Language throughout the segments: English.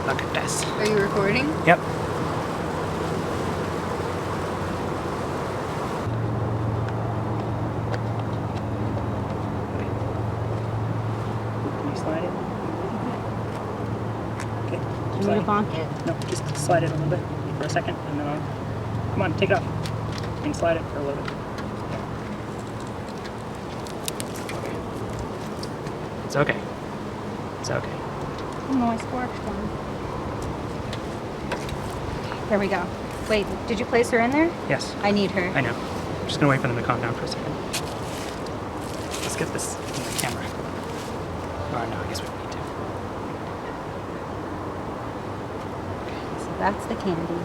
Look at this. Are you recording? Yep. Can you slide it? Okay. Do you need to bonk it? No, just slide it a little bit for a second, and then I'll... Come on, take it off. And slide it for a little bit. Okay. It's okay. It's okay. Oh no, I scorched one. There we go. Wait, did you place her in there? Yes. I need her. I know. I'm just gonna wait for them to calm down for a second. Let's get this in the camera. Oh no, I guess we don't need to. So that's the candy.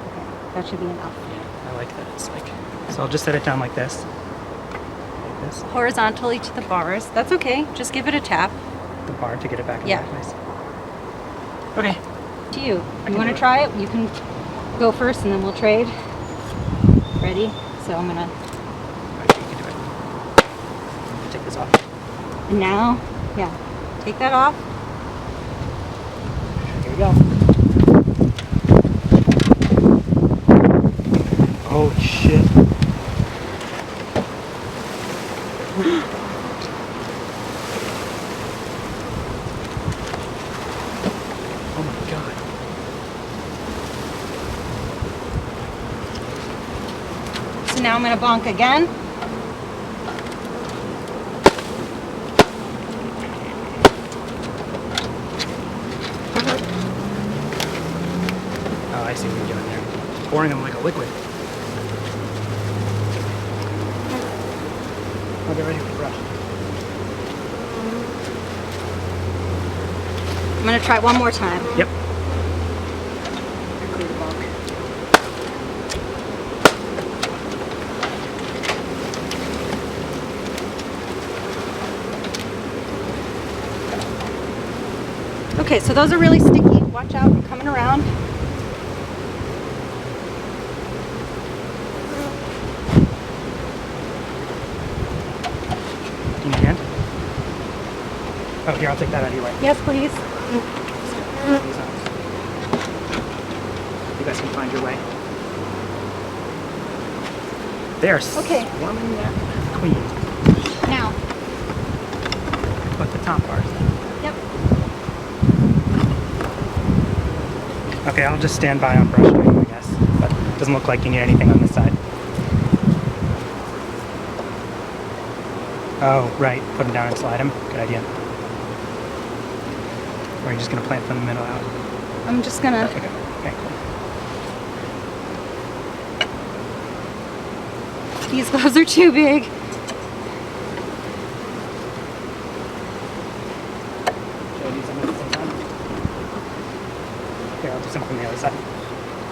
Okay, that should be enough. Yeah, I like that. It's like, so I'll just set it down like this. Like this. Horizontally to the bars. That's okay. Just give it a tap. The bar to get it back in Yeah. place. Okay. To you. can You want do to it. try it? You can go first and then we'll trade. Ready? So I'm gonna. Alright, you can do it. I'm gonna take this off. And now, yeah, take that off. Here we go. Oh shit. Oh my god. So now I'm gonna bonk again. Oh, I see what you're doing there. Pouring them like a liquid. I'll get ready for the brush. I'm gonna try one more time. Yep. Clear the bonk. Okay, so those are really sticky. Watch out, I'm coming around. Do you need a hand? Oh, here, I'll take that out of your way. Yes, please. These out. You guys can find your way. They're Okay. swarming that queen. Now. But the top bars. Yep. Okay, I'll just stand by on brush wing, I guess. But it doesn't look like you need anything on this side. Oh, right. Put them down and slide them. Good idea. Or are you just going to plant from the middle out? I'm just gonna. Okay, cool. These gloves are too big. Should I do some at the same time? Here, I'll do some from the other side.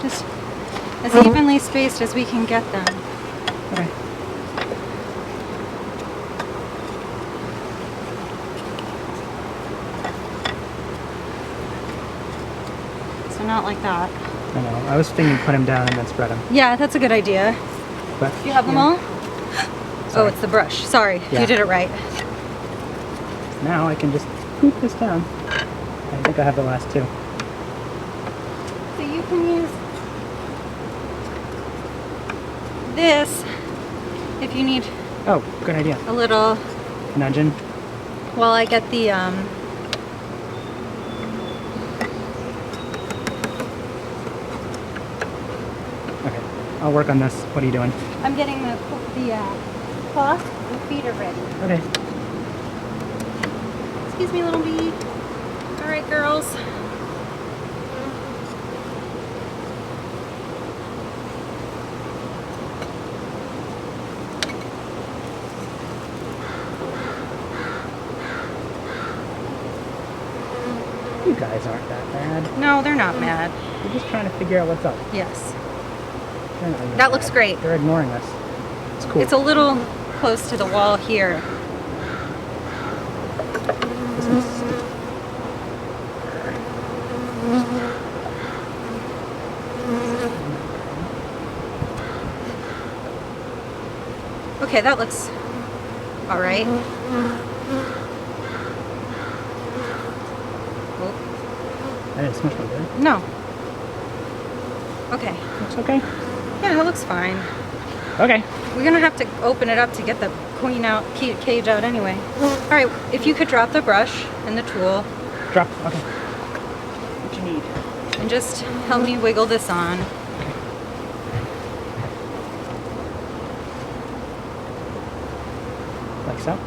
Just as evenly spaced as we can get them. Okay. So not like that. I know. I was thinking put them down and then spread them. Yeah, that's a good idea. But You have them all? Oh, it's the brush. Sorry, Yeah. you did it right. now I can just scoop this down. I think I have the last two. So you can use this if you need Oh, good idea. a little, Nudging. while I get the, Okay. I'll work on this. What are you doing? I'm getting the cloth. The feet are ready. Okay. Excuse me, little bee. All right, girls. You guys aren't that bad. No, they're not mad. We're just trying to figure out what's up. Yes. They're not even That looks bad. great. They're ignoring us. It's cool. It's a little close to the wall here. This one's- Okay, that looks all right. Oh, That didn't smush my good. no. Okay. Looks okay. Yeah, it looks fine. Okay. We're gonna have to open it up to get the queen out, cage out anyway. All right, if you could drop the brush and the tool Drop. Okay. What you need? and just help me wiggle this on. Like so.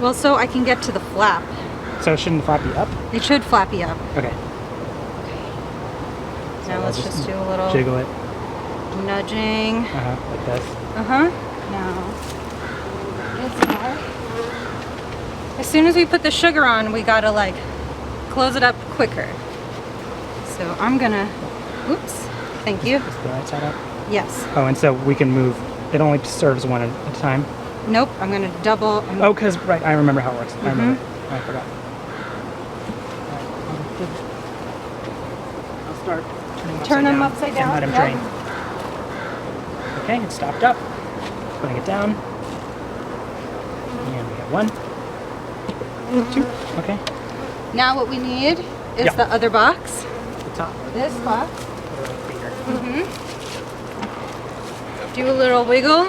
Well, so I can get to the flap. So shouldn't the flap be up? It should flappy up. Okay. Now I'll let's just do a little jiggle it. nudging. Like this. Now, this part. As soon as we put the sugar on, we gotta like close it up quicker. So I'm gonna, oops, thank you. Is the right side up? Yes. Oh, and so we can move. It only serves one at a time. Nope, I'm gonna double. Oh, because, right, I remember how it works. I remember. I forgot. I'll start Turn them upside down. And let him Yep. drain. Okay, it's stopped up. Putting it down. And we have 1, 2. Okay. Now what we need is Yeah. the other box. The top. This box. Put it right here. Do a little wiggle.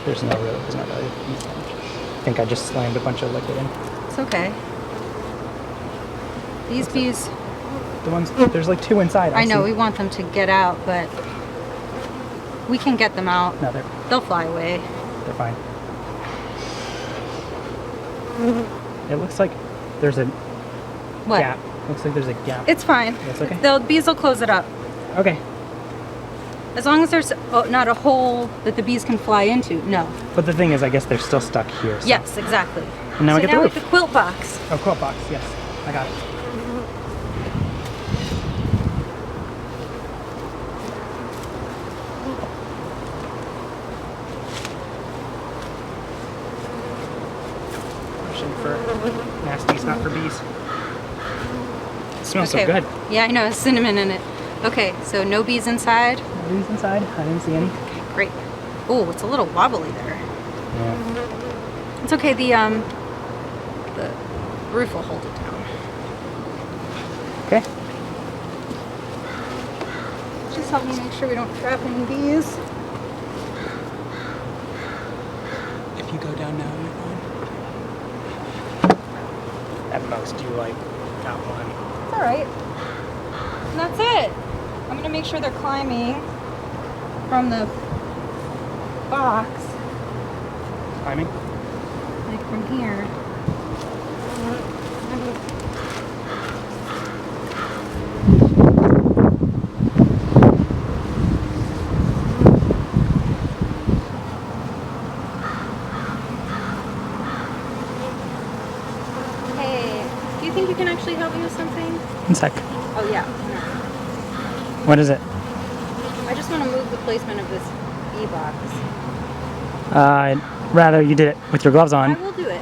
There's not really. I think I just slammed a bunch of liquid in. It's okay. These bees, The ones, there's like 2 inside. I know see. we want them to get out, but we can get them out. No, They'll fly away. they're fine. It looks like there's a What? gap. Looks like there's a gap. It's fine. That's okay? The bees will close it up. Okay. As long as there's not a hole that the bees can fly into. No. But the thing is, I guess they're still stuck here. So. Yes, exactly. And now so we get now the with roof. the quilt box. Oh, quilt box. Yes, I got it. For nasties, not for bees. It smells so good. Yeah, I know. Cinnamon in it. Okay, so no bees inside. No bees inside. I didn't see any. Great. Oh, it's a little wobbly there. Yeah. It's okay. The roof will hold it down. Okay. Just help me make sure we don't trap any bees. If you go down now, you're fine. At most, you like got one. It's all right. And that's it. I'm gonna make sure they're climbing from the box, Climbing. like from here. Hey, do you think you can actually help me with something? 1 sec. Oh yeah. No. What is it? I just want to move the placement of this bee box. Rather you did it with your gloves I on. will do it.